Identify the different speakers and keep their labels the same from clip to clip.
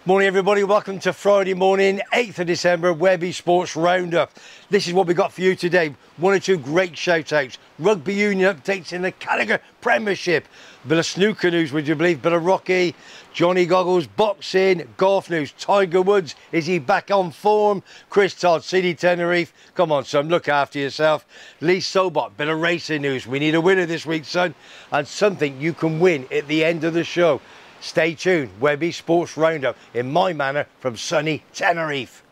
Speaker 1: Morning everybody, welcome to Friday morning, 8th of December, WEBBY'S Sports Roundup. This is what we got for you today. One or two great shout-outs. Rugby union updates in the Gallagher Premiership. Bit of snooker news, would you believe? Bit of Rocky, Johnny Goggles, boxing, golf news. Tiger Woods, is he back on form? Chris Todd, City Tenerife. Come on son, look after yourself. Lee SOBOT, bit of racing news. We need a winner this week son. And something you can win at the end of the show. Stay tuned, WEBBY'S Sports Roundup in my manner from sunny Tenerife.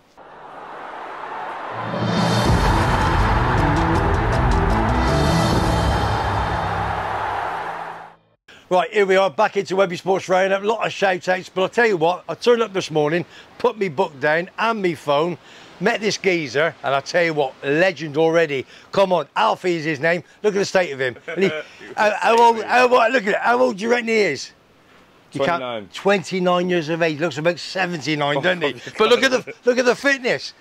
Speaker 1: Right, here we are back into WEBBY'S Sports Roundup. A lot of shout outs, but I'll tell you what, I turned up this morning, put me book down and me phone, met this geezer, and I'll tell you what, legend already. Come on, ALFIE is his name. Look at the state of him. And he, how old do you reckon he is?
Speaker 2: 29.
Speaker 1: 29 years of age. Looks about 79, doesn't he? But look at the fitness.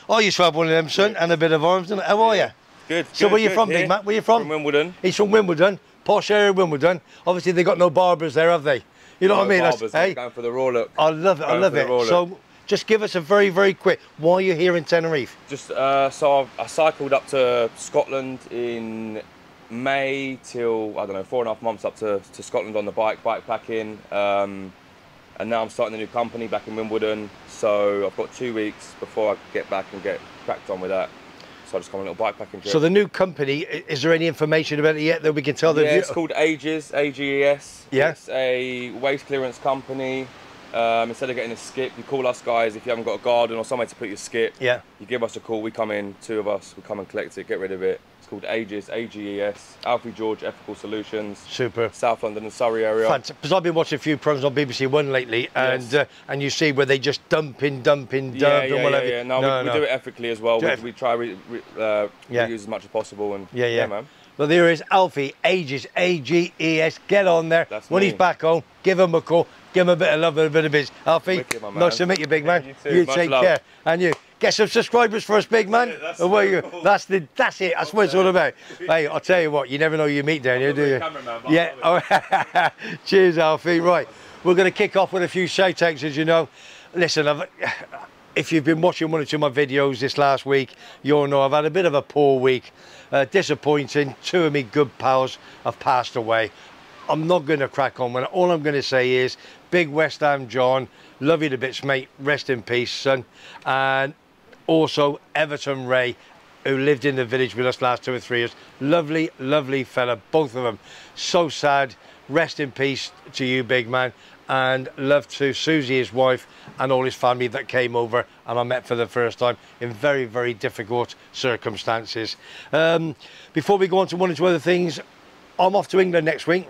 Speaker 1: I used to have one of them, son, and a bit of arms. How are you?
Speaker 2: Good.
Speaker 1: So where you from, big man? Where you from?
Speaker 2: From Wimbledon.
Speaker 1: He's from Wimbledon, posh area of Wimbledon. Obviously they got no barbers there, have they? You know what I mean?
Speaker 2: Barbers, hey? Going for the raw look.
Speaker 1: I love it. I love it. So just give us a very, very quick. Why are you here in Tenerife?
Speaker 2: Just so I cycled up to Scotland in May till, I don't know, 4.5 months up to Scotland on the bike packing, and now I'm starting a new company back in Wimbledon, so I've got 2 weeks before I get back and get cracked on with that. So I just come on a little bike packing trip.
Speaker 1: So the new company, is there any information about it yet that we can tell them?
Speaker 2: Yeah, it's called AGES, AGES.
Speaker 1: Yeah.
Speaker 2: It's a waste clearance company. Instead of getting a skip, you call us guys if you haven't got a garden or somewhere to put your skip. Yeah. You give us a call, we come in, 2 of us, we come and collect it, get rid of it. It's called AGES, AGES, ALFIE George Ethical Solutions. Super. South London and Surrey area. Fantastic.
Speaker 1: Because I've been watching a few programs on BBC One lately, and
Speaker 2: yes.
Speaker 1: And you see where they just dump and whatever.
Speaker 2: Yeah. No, we do it ethically as well. We try reuse as much as possible. And yeah, man.
Speaker 1: Well, there is ALFIE, AGES, AGES. Get on there. When he's back home, give him a call. Give him a bit of love and a bit of biz. ALFIE,
Speaker 2: wicked,
Speaker 1: nice to meet you, big man.
Speaker 2: You too.
Speaker 1: You
Speaker 2: Much
Speaker 1: take
Speaker 2: love.
Speaker 1: care. And you get some subscribers for us, big man.
Speaker 2: Yeah, that's
Speaker 1: that's it. That's what it's all about. Hey, I'll tell you what, you never know who you meet down here, do you? Yeah. Oh, cheers, ALFIE. Right, we're going to kick off with a few shout outs, as you know. Listen, if you've been watching one or two of my videos this last week, you'll know I've had a bit of a poor week. Disappointing. 2 of me good pals have passed away. I'm not going to crack on with it. All I'm going to say is, big West Ham John, love you to bits, mate. Rest in peace, son. And also Everton Ray, who lived in the village with us last 2 or 3 years. Lovely, lovely fella, both of them. So sad. Rest in peace to you, big man. And love to Susie, his wife, and all his family that came over and I met for the first time in very, very difficult circumstances. Before we go on to one or two other things, I'm off to England next week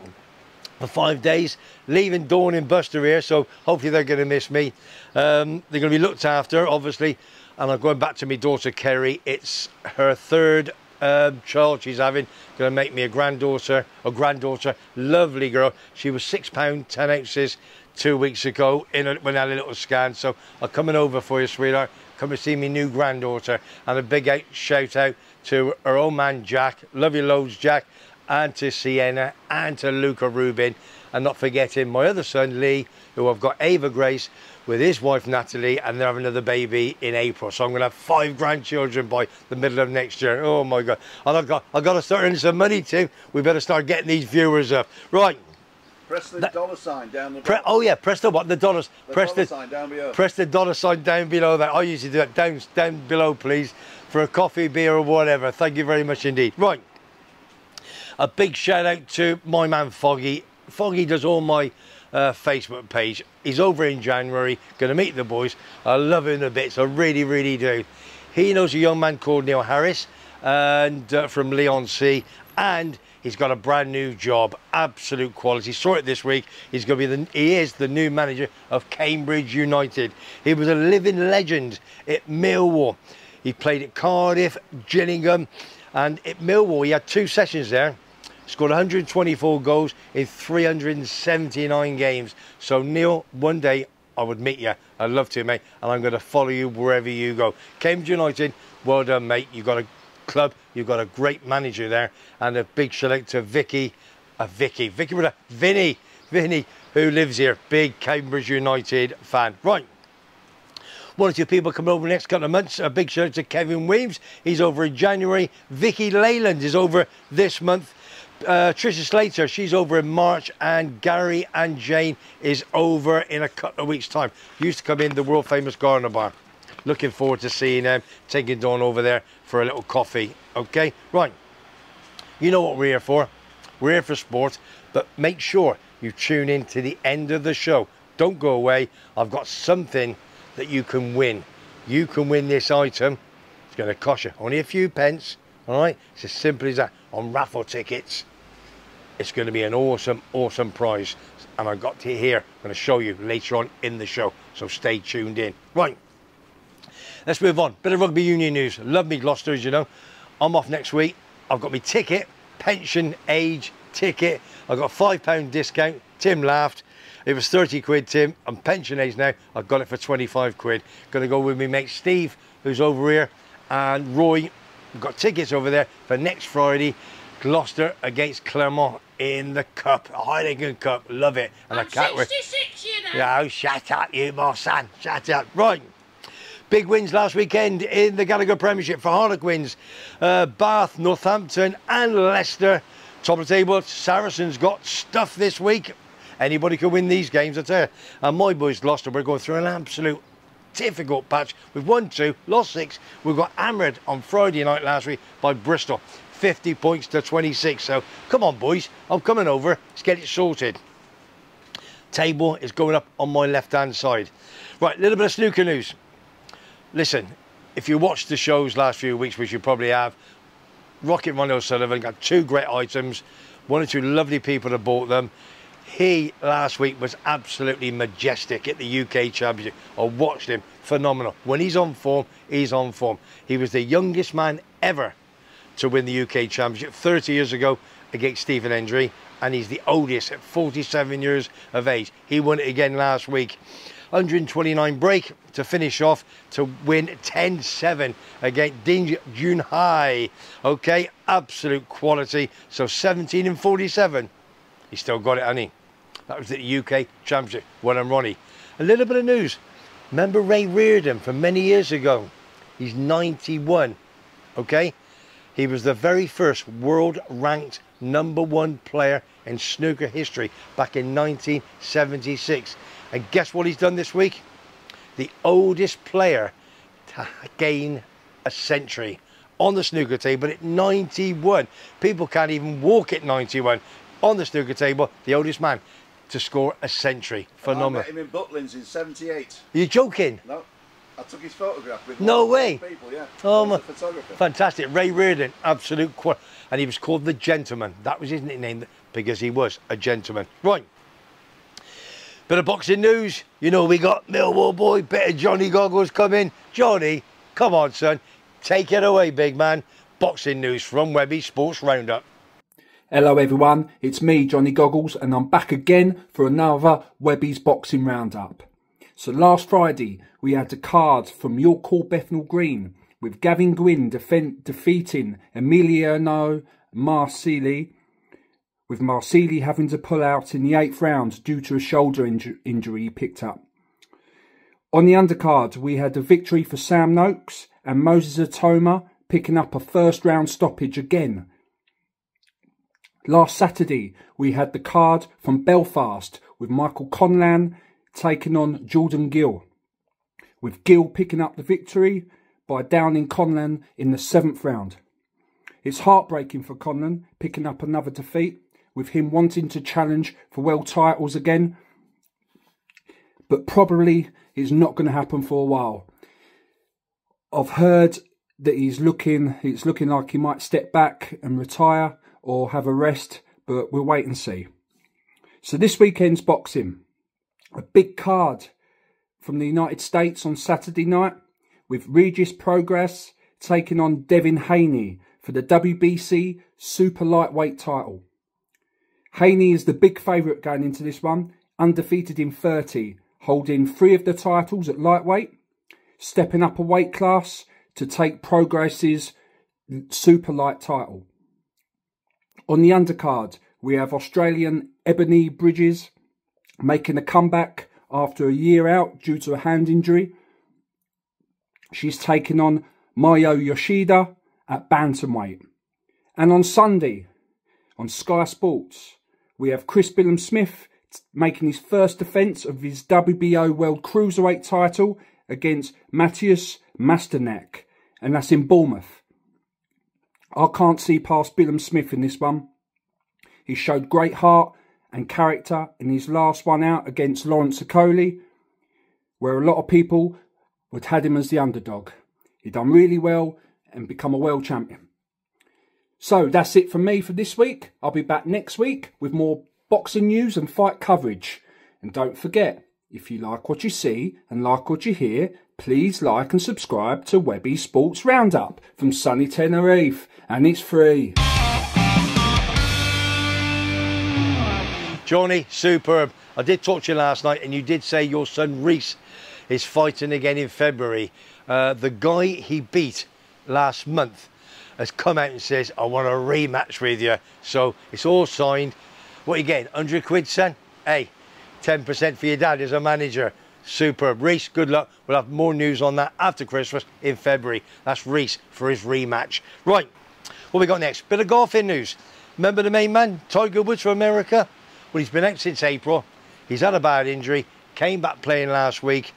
Speaker 1: for 5 days, leaving Dawn and Buster here, so hopefully they're going to miss me. They're going to be looked after, obviously, and I'm going back to my daughter Kerry. It's her 3rd child she's having, going to make me a granddaughter, lovely girl. She was £6 10 ounces 2 weeks ago when I had a little scan, so I'm coming over for you, sweetheart. Come and see me new granddaughter, and a big shout out to her old man Jack. Love you loads, Jack. And to Sienna, and to Luca Rubin, and not forgetting my other son Lee, who I've got Ava Grace with his wife Natalie, and they're having another baby in April. So I'm going to have 5 grandchildren by the middle of next year. Oh my God! And I've got to start earning some money too. We better start getting these viewers up. Right.
Speaker 3: Press the dollar sign down the bottom.
Speaker 1: Oh yeah, press the what? The dollars.
Speaker 3: Press the sign down below.
Speaker 1: Press the dollar sign down below that. I usually do that down below, please, for a coffee, beer, or whatever. Thank you very much indeed. Right. A big shout out to my man Foggy. Foggy does all my Facebook page. He's over in January, going to meet the boys. I love him a bit, so I really, really do. He knows a young man called Neil Harris, and from Leon C, and he's got a brand new job, absolute quality. Saw it this week. He's going to be he is the new manager of Cambridge United. He was a living legend at Millwall. He played at Cardiff, Gillingham, and at Millwall he had 2 sessions there. Scored 124 goals in 379 games. So Neil, one day I would meet you. I'd love to, mate, and I'm going to follow you wherever you go. Cambridge United, well done, mate. You've got a club, you've got a great manager there, and a big shout out to Vinny, who lives here. Big Cambridge United fan. Right. One or two people coming over the next couple of months. A big shout out to Kevin Weaves. He's over in January. Vicky Leyland is over this month. Tricia Slater, she's over in March, and Gary and Jane is over in a couple of weeks' time. Used to come in the world famous Gardener Bar. Looking forward to seeing them, taking Dawn over there for a little coffee. Okay, right. You know what we're here for. We're here for sport, but make sure you tune in to the end of the show. Don't go away. I've got something that you can win. You can win this item. It's going to cost you only a few pence. All right, it's as simple as that. On raffle tickets, it's going to be an awesome, awesome prize. And I've got to here. I'm going to show you later on in the show. So stay tuned in. Right, let's move on. Bit of rugby union news. Love me Gloucester, as you know. I'm off next week. I've got my ticket, pension age ticket. I've got a £5 discount. Tim laughed. It was 30 quid, Tim. I'm pension age now. I've got it for 25 quid. Going to go with me mate Steve, who's over here, and Roy. We've got tickets over there for next Friday. Gloucester against Clermont in the Cup, Heineken Cup. Love it. And
Speaker 4: I'm 66, you know.
Speaker 1: No, shut up, you my son. Shut up. Right. Big wins last weekend in the Gallagher Premiership for Harlequins. Bath, Northampton and Leicester. Top of the table, Saracens got stuff this week. Anybody can win these games, I tell you. And my boys, Gloucester, we're going through an absolute difficult patch. We've won 2, lost 6. We got hammered on Friday night last week by Bristol. 50 points to 26. So come on, boys. I'm coming over. Let's get it sorted. Table is going up on my left-hand side. Right, a little bit of snooker news. Listen, if you watched the shows last few weeks, which you probably have, Rocket Ronnie O'Sullivan got 2 great items. 1 or 2 lovely people that bought them. He last week was absolutely majestic at the UK Championship. I watched him, phenomenal. When he's on form, he's on form. He was the youngest man ever to win the UK Championship 30 years ago against Stephen Hendry, and he's the oldest at 47 years of age. He won it again last week. 129 break to finish off to win 10-7 against Ding Junhai. Okay, absolute quality. So 17 and 47. He still got it, hasn't he? That was the UK Championship. Well done, Ronnie. A little bit of news. Remember Ray Reardon from many years ago? He's 91. Okay? He was the very first world-ranked #1 player in snooker history back in 1976. And guess what he's done this week? The oldest player to gain a century on the snooker table at 91. People can't even walk at 91. On the snooker table, the oldest man to score a century. Phenomenal.
Speaker 3: I met him in Butlins in '78.
Speaker 1: You're joking?
Speaker 3: No, I took his photograph with
Speaker 1: no way.
Speaker 3: People, yeah.
Speaker 1: Oh my!
Speaker 3: Photographer.
Speaker 1: Fantastic. Ray Reardon, absolute quality. And he was called the Gentleman. That was his nickname because he was a gentleman. Right. Bit of boxing news. You know we got Millwall boy, bit of Johnny Goggles coming. Johnny, come on son. Take it away, big man. Boxing news from WEBBY'S Sports Roundup.
Speaker 5: Hello everyone, it's me Johnny Goggles and I'm back again for another WEBBY'S Boxing Roundup. So last Friday we had the card from York Hall Bethnal Green with Gavin Gwynn defeating Emiliano Marsili, with Marsili having to pull out in the 8th round due to a shoulder injury he picked up. On the undercard we had a victory for Sam Noakes and Moses Atoma picking up a 1st round stoppage again. Last Saturday, we had the card from Belfast with Michael Conlan taking on Jordan Gill, with Gill picking up the victory by downing Conlan in the 7th round. It's heartbreaking for Conlan picking up another defeat, with him wanting to challenge for world titles again, but probably it's not going to happen for a while. I've heard that it's looking like he might step back and retire or have a rest, but we'll wait and see. So this weekend's boxing, a big card from the United States on Saturday night with Regis Progress taking on Devin Haney for the WBC Super Lightweight title. Haney is the big favourite going into this one, undefeated in 30, holding 3 of the titles at lightweight, stepping up a weight class to take Progress's Super Light title. On the undercard, we have Australian Ebony Bridges making a comeback after a year out due to a hand injury. She's taking on Mayo Yoshida at bantamweight. And on Sunday, on Sky Sports, we have Chris Billam-Smith making his first defence of his WBO World Cruiserweight title against Matthias Masternak, and that's in Bournemouth. I can't see past Billam-Smith in this one. He showed great heart and character in his last one out against Lawrence Okoli, where a lot of people would had him as the underdog. He done really well and become a world champion. So that's it from me for this week. I'll be back next week with more boxing news and fight coverage. And don't forget, if you like what you see and like what you hear, please like and subscribe to WEBBY'S Sports Roundup from sunny Tenerife, and it's free.
Speaker 1: Johnny, superb. I did talk to you last night and you did say your son Reese is fighting again in February. The guy he beat last month has come out and says, I want a rematch with you. So it's all signed. What are you getting, 100 quid, son? Hey, 10% for your dad as a manager. Superb. Reese, good luck. We'll have more news on that after Christmas in February. That's Reese for his rematch. Right, what we got next? Bit of golfing news. Remember the main man, Tiger Woods from America? Well, he's been out since April. He's had a bad injury. Came back playing last week.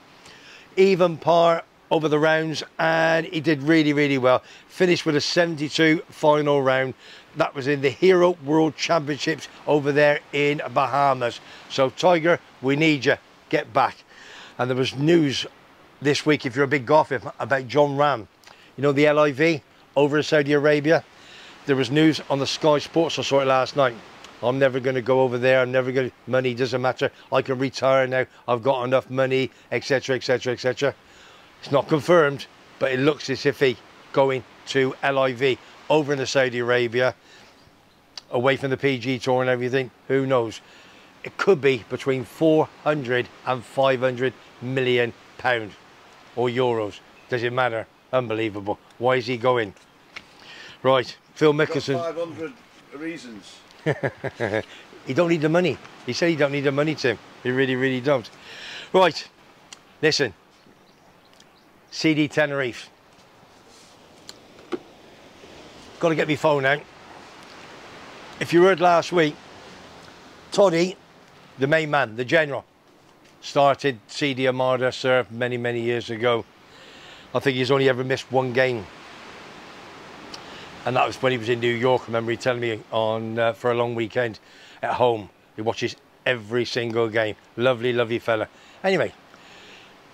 Speaker 1: Even par over the rounds, and he did really, really well. Finished with a 72 final round. That was in the Hero World Championships over there in Bahamas. So, Tiger, we need you. Get back. And there was news this week, if you're a big golfer, about John Ram. You know, the LIV over in Saudi Arabia. There was news on the Sky Sports, I saw it last night. I'm never going to go over there. I'm never going to, money doesn't matter. I can retire now. I've got enough money, etc, etc, etc. It's not confirmed, but it looks as if he's going to LIV over in the Saudi Arabia, away from the PG Tour and everything. Who knows? It could be between 400 and 500 million pounds or euros. Does it matter? Unbelievable. Why is he going? Right, Phil Mickelson.
Speaker 3: 500 reasons.
Speaker 1: He don't need the money. He said he don't need the money, Tim. He really, really don't. Right, listen. CD Tenerife. Got to get my phone out. If you heard last week, TODD, the main man, the general, started CD Armada, sir, many, many years ago. I think he's only ever missed one game. And that was when he was in New York. I remember he telling me on for a long weekend at home. He watches every single game. Lovely, lovely fella. Anyway,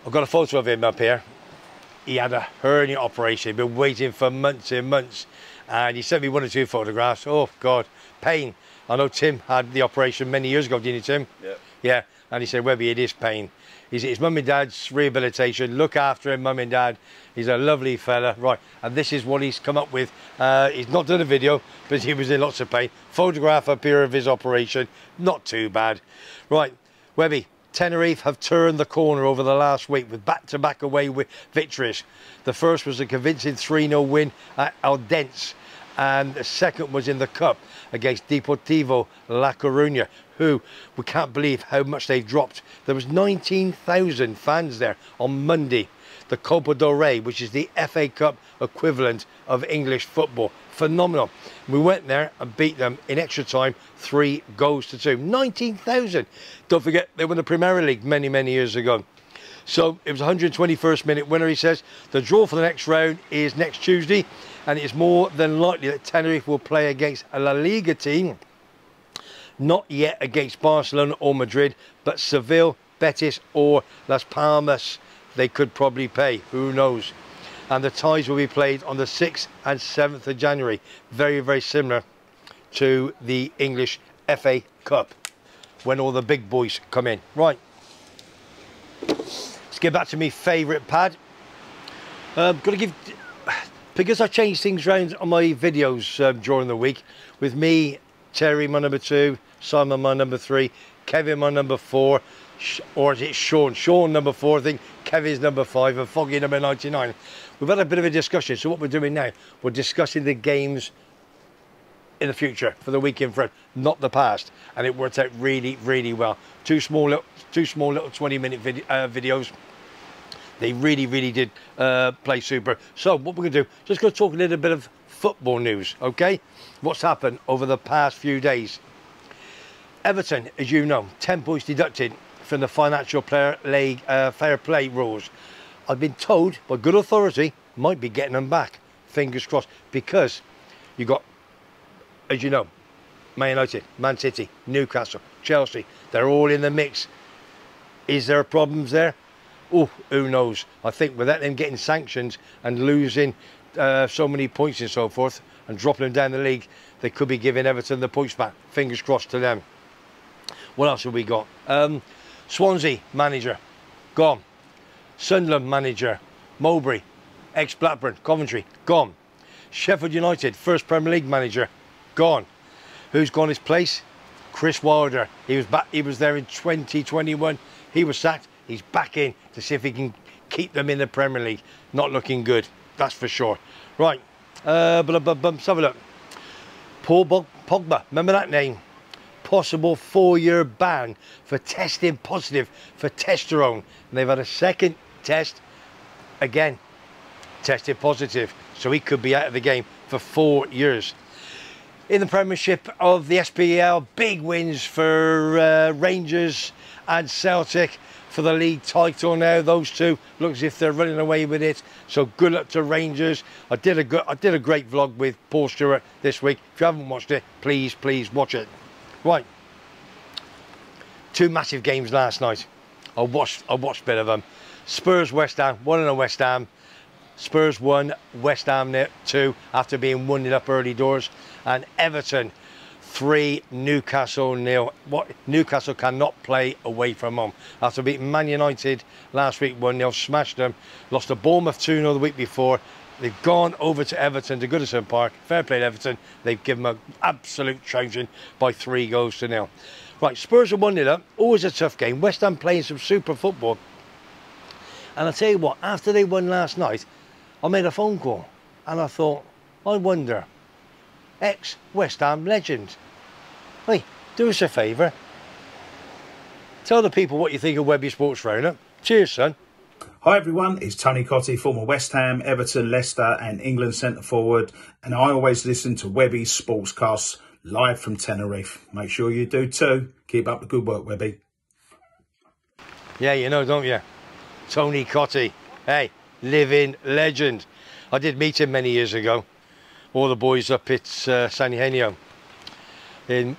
Speaker 1: I've got a photo of him up here. He had a hernia operation. He'd been waiting for months and months. And he sent me 1 or 2 photographs. Oh, God, pain. I know Tim had the operation many years ago, didn't you, Tim?
Speaker 3: Yeah.
Speaker 1: Yeah. And he said, Webby, it is pain. His mum and dad's rehabilitation. Look after him, mum and dad. He's a lovely fella. Right, and this is what he's come up with. He's not done a video, but he was in lots of pain. Photograph up here of his operation. Not too bad. Right, Webby, Tenerife have turned the corner over the last week with back-to-back away victories. The first was a convincing 3-0 win at Aldense, and the second was in the Cup against Deportivo La Coruña, who we can't believe how much they've dropped. There was 19,000 fans there on Monday. The Copa del Rey, which is the FA Cup equivalent of English football. Phenomenal. We went there and beat them in extra time, 3-2. 19,000. Don't forget, they won the Premier League many, many years ago. So it was 121st minute winner, he says. The draw for the next round is next Tuesday, and it's more than likely that Tenerife will play against a La Liga team. Not yet against Barcelona or Madrid, but Seville, Betis or Las Palmas. They could probably pay, who knows. And the ties will be played on the 6th and 7th of January. Very, very similar to the English FA Cup, when all the big boys come in. Right, let's get back to my favourite pad. Got to give, because I changed things around on my videos during the week, with me, Terry, my number 2, Simon, my number 3, Kevin, my number 4, or is it Sean? Sean, number 4, I think, Kevin's number 5, and Foggy, number 99. We've had a bit of a discussion, so what we're doing now, we're discussing the games in the future for the week in front, not the past, and it worked out really, really well. Two small little 20-minute videos. They really, really did play super. So what we're going to do, just going to talk a little bit of football news, okay? What's happened over the past few days? Everton, as you know, 10 points deducted from the financial player league fair play rules. I've been told by good authority, might be getting them back. Fingers crossed, because you got, as you know, Man United, Man City, Newcastle, Chelsea. They're all in the mix. Is there problems there? Oh, who knows? I think without them getting sanctions and losing so many points and so forth and dropping them down the league, they could be giving Everton the points back. Fingers crossed to them. What else have we got? Swansea manager, gone. Sunderland manager, Mowbray, ex-Blackburn, Coventry, gone. Sheffield United, first Premier League manager, gone. Who's gone his place? Chris Wilder. He was back. He was there in 2021. He was sacked. He's back in to see if he can keep them in the Premier League. Not looking good, that's for sure. Right, let's have a look. Paul Pogba, remember that name? Possible 4-year ban for testing positive for testosterone. And they've had a second test, again, tested positive. So he could be out of the game for 4 years. In the Premiership of the SPL, big wins for Rangers and Celtic for the league title now. Those two look as if they're running away with it. So good luck to Rangers. I did a great vlog with Paul Stewart this week. If you haven't watched it, please watch it. Right, 2 massive games last night. I watched a bit of them. Spurs West Ham, 1-0 West Ham. Spurs 1, West Ham 2 after being 1-0 up early doors. And Everton 3, Newcastle 0. Newcastle cannot play away from home. After beating Man United last week 1-0, smashed them. Lost to Bournemouth 2-0 the week before. They've gone over to Everton, to Goodison Park. Fair play to Everton. They've given them an absolute trouncing by 3-0. Right, Spurs are 1-0 up. Always a tough game. West Ham playing some super football. And I'll tell you what, after they won last night, I made a phone call. And I thought, I wonder, ex-West Ham legend, hey, do us a favour. Tell the people what you think of WEBBY'S Sports Roundup. Cheers, son.
Speaker 6: Hi everyone, it's Tony Cottee, former West Ham, Everton, Leicester and England centre forward, and I always listen to WEBBY'S Sportscasts live from Tenerife. Make sure you do too. Keep up the good work, Webby.
Speaker 1: Yeah, you know, don't you? Tony Cottee, hey, living legend. I did meet him many years ago. All the boys up at San Eugenio in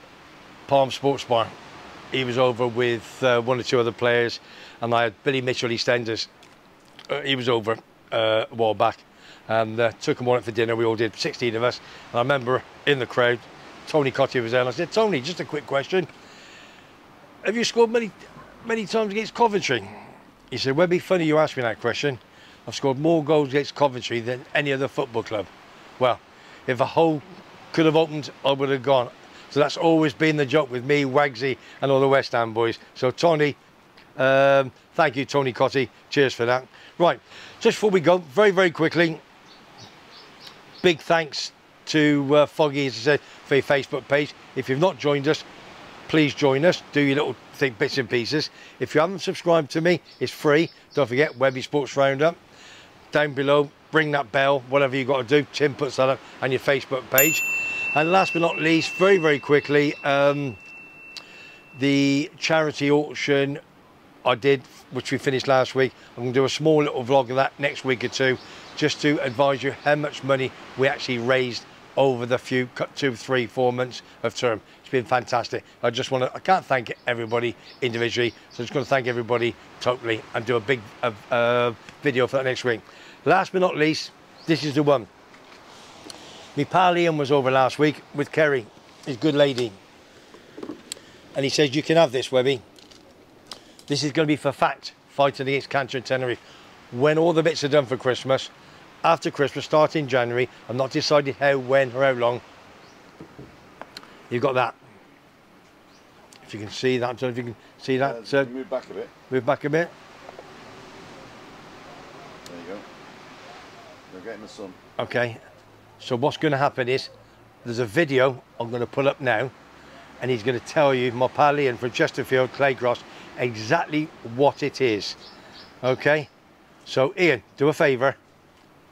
Speaker 1: Palm Sports Bar. He was over with 1 or 2 other players, and I had Billy Mitchell, EastEnders. He was over a while back, and took him on it for dinner. We all did, 16 of us. And I remember in the crowd, Tony Cottee was there, and I said, Tony, just a quick question. Have you scored many times against Coventry? He said, Webby, funny you asked me that question. I've scored more goals against Coventry than any other football club. Well, if a hole could have opened, I would have gone. So that's always been the joke with me, Wagsy, and all the West Ham boys. So Tony, thank you, Tony Cottee. Cheers for that. Right, just before we go, very quickly, big thanks to Foggy, as I said, for your Facebook page. If you've not joined us, please join us. Do your little bits and pieces. If you haven't subscribed to me, it's free. Don't forget, WEBBY'S Sports Roundup. Down below, ring that bell, whatever you've got to do. Tim puts that up on your Facebook page. And last but not least, very quickly, the charity auction I did, which we finished last week. I'm going to do a small little vlog of that next week or two, just to advise you how much money we actually raised over the 2, 3, 4 months of term. It's been fantastic. I can't thank everybody individually, so I'm just going to thank everybody totally and do a big video for that next week. Last but not least, this is the one. My pal Ian was over last week with Kerry, his good lady, and he says, you can have this, Webby. This is going to be for F.A.C.T, fighting against cancer in Tenerife. When all the bits are done for Christmas, after Christmas, starting January, I'm not decided how, when or how long. You've got that. If you can see that, I don't know if you can see that. So
Speaker 3: move back a bit.
Speaker 1: Move back a bit.
Speaker 3: There you go. You're getting the sun.
Speaker 1: Okay. So what's going to happen is, there's a video I'm going to put up now, and he's going to tell you, my pal Ian from Chesterfield, Claycross, exactly what it is. Okay, so Ian, do a favour,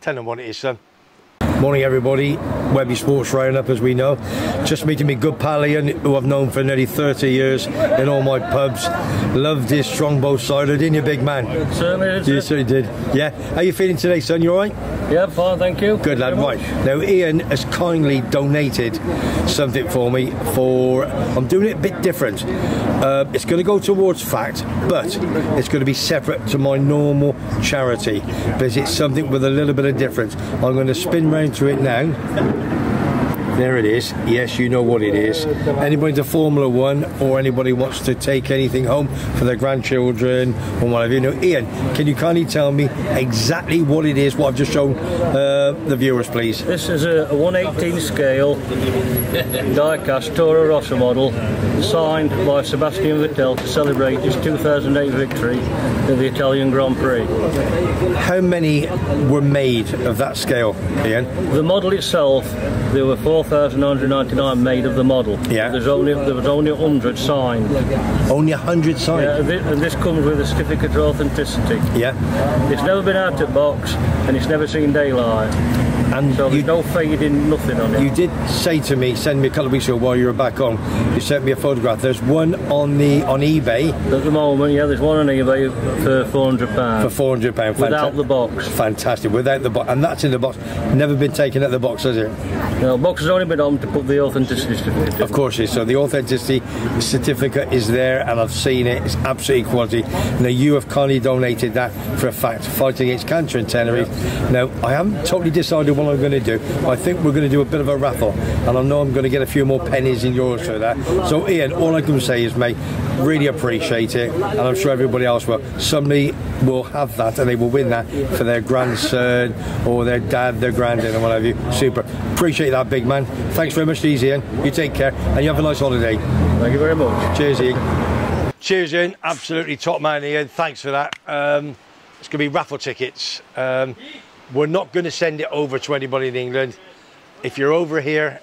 Speaker 1: tell them what it is, son. Morning everybody, WEBBY'S Sports Roundup, as we know. Just meeting me good pal Ian, who I've known for nearly 30 years in all my pubs. Loved his strongbow cider, didn't you, big man?
Speaker 7: It certainly is.
Speaker 1: You certainly did. Yeah. How you feeling today, son? You alright?
Speaker 7: Yeah, fine, thank you.
Speaker 1: Good lad, right. Now Ian has kindly donated something for me for, I'm doing it a bit different. It's going to go towards F.A.C.T, but it's going to be separate to my normal charity, because it's something with a little bit of difference. I'm going to spin round to it now. There it is. Yes, you know what it is. Anybody into Formula 1 or anybody wants to take anything home for their grandchildren or whatever, you know. Ian, can you kindly tell me exactly what it is, what I've just shown the viewers, please?
Speaker 7: This is a 1/18 scale die-cast Toro Rosso model, signed by Sebastian Vettel to celebrate his 2008 victory at the Italian Grand Prix.
Speaker 1: How many were made of that scale, Ian?
Speaker 7: The model itself, there were 4,999 made of the model.
Speaker 1: Yeah.
Speaker 7: There was only 100 signed.
Speaker 1: Only 100 signed?
Speaker 7: Yeah, and this comes with a certificate of authenticity.
Speaker 1: Yeah.
Speaker 7: It's never been out of box and it's never seen daylight.
Speaker 1: And
Speaker 7: so there's no fading, nothing on it.
Speaker 1: You did say to me, send me a couple of weeks ago while you were back on, you sent me a photograph. There's one on eBay.
Speaker 7: At the moment, yeah, there's one on eBay for £400.
Speaker 1: For £400.
Speaker 7: Without the box.
Speaker 1: Fantastic, without the box. And that's in the box. Never been taken out of the box, has it?
Speaker 7: No, the box has only been on to put the authenticity certificate in.
Speaker 1: Of course it is. So the authenticity certificate is there, and I've seen it. It's absolutely quality. Now, you have kindly donated that for F.A.C.T, fighting against cancer in Tenerife. Yeah. Now, I haven't totally decided what I'm going to do. I think we're going to do a bit of a raffle, and I know I'm going to get a few more pennies in yours for that. So, Ian, all I can say is, mate, really appreciate it, and I'm sure everybody else will. Somebody will have that, and they will win that for their grandson or their dad, their granddad, or whatever. Super. Appreciate that, big man. Thanks very much, Ian. You take care, and you have a nice holiday.
Speaker 7: Thank you very much.
Speaker 1: Cheers, Ian. Cheers, Ian. Absolutely top man, Ian. Thanks for that. It's going to be raffle tickets. We're not going to send it over to anybody in England. If you're over here,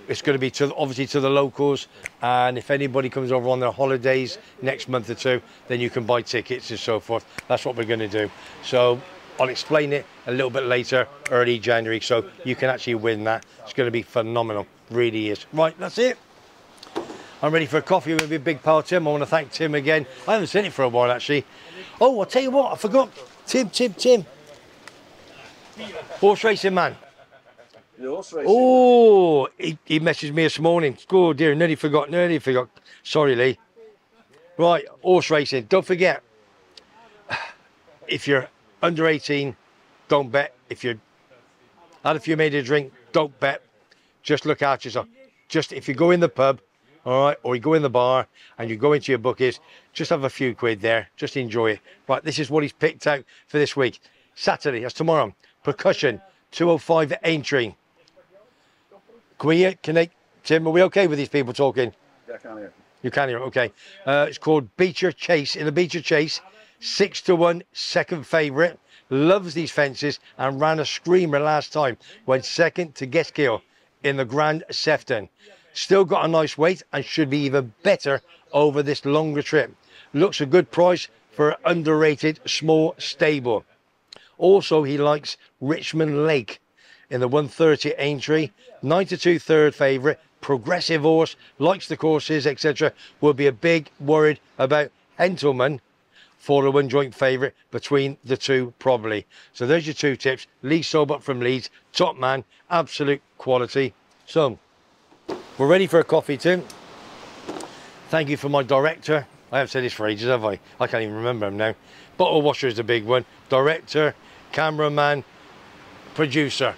Speaker 1: it's going to be obviously to the locals, and if anybody comes over on their holidays next month or two, then you can buy tickets and so forth. That's what we're going to do. So I'll explain it a little bit later, early January, so you can actually win that. It's going to be phenomenal, really is. Right, that's it. I'm ready for a coffee with my big pal Tim. I want to thank Tim again. I haven't seen it for a while, actually. Oh, I'll tell you what, I forgot. Tim. Horse racing man.
Speaker 3: Horse racing.
Speaker 1: Oh, he messaged me this morning. Oh dear, nearly forgot. Sorry, Lee. Right, horse racing. Don't forget, if you're under 18, don't bet. If you made a drink, don't bet. Just look out yourself. Just if you go in the pub, all right, or you go in the bar and you go into your bookies, just have a few quid there. Just enjoy it. Right, this is what he's picked out for this week. Saturday, that's tomorrow. Percussion, 205 Aintree. Tim, are we okay with these people talking?
Speaker 3: Yeah, I can hear.
Speaker 1: You can hear, okay. It's called Beecher Chase. In the Beecher Chase, 6-1, second favourite. Loves these fences and ran a screamer last time. Went second to Geskill in the Grand Sefton. Still got a nice weight and should be even better over this longer trip. Looks a good price for an underrated small stable. Also, he likes Richmond Lake in the 130 Aintree. 9-2 third favourite. Progressive horse, likes the courses, etc. Will be a big worried about Hentelman for the 1 joint favourite between the two, probably. So there's your 2 tips. Lee Sobot from Leeds, top man, absolute quality. So we're ready for a coffee, Tim. Thank you for my director. I haven't said this for ages, have I? I can't even remember him now. Bottle washer is the big one. Director, cameraman, producer.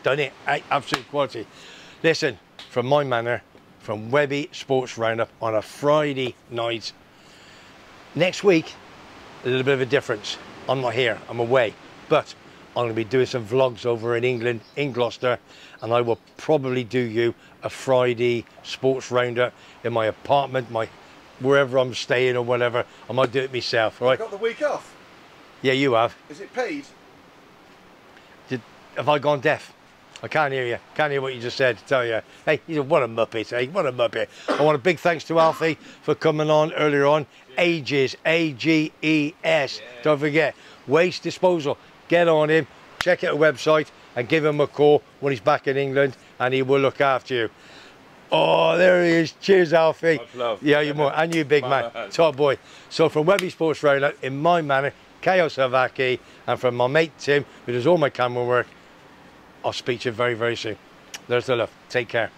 Speaker 1: Done it. Absolute quality. Listen, from my manor, from WEBBY'S Sports Roundup on a Friday night. Next week, a little bit of a difference. I'm not here, I'm away, but I'm going to be doing some vlogs over in England, in Gloucester, and I will probably do you a Friday sports roundup in my apartment, wherever I'm staying or whatever. I might do it myself, right?
Speaker 3: You got the week off?
Speaker 1: Yeah, you have.
Speaker 3: Is it paid?
Speaker 1: Have I gone deaf? I can't hear you. Can't hear what you just said, to tell you. Hey, what a muppet, hey, what a muppet. I want a big thanks to Alfie for coming on earlier on. Ages, A-G-E-S. Don't forget, waste disposal. Get on him, check out the website and give him a call when he's back in England and he will look after you. Oh, there he is. Cheers, Alfie.
Speaker 2: Much love.
Speaker 1: Yeah, you're more. And you, big man. Top boy. So from Webby Sports Roundup, in my manner, CAIXESBBXXX, and from my mate Tim, who does all my camera work, I'll speak to you very, very soon. There's the love. Take care.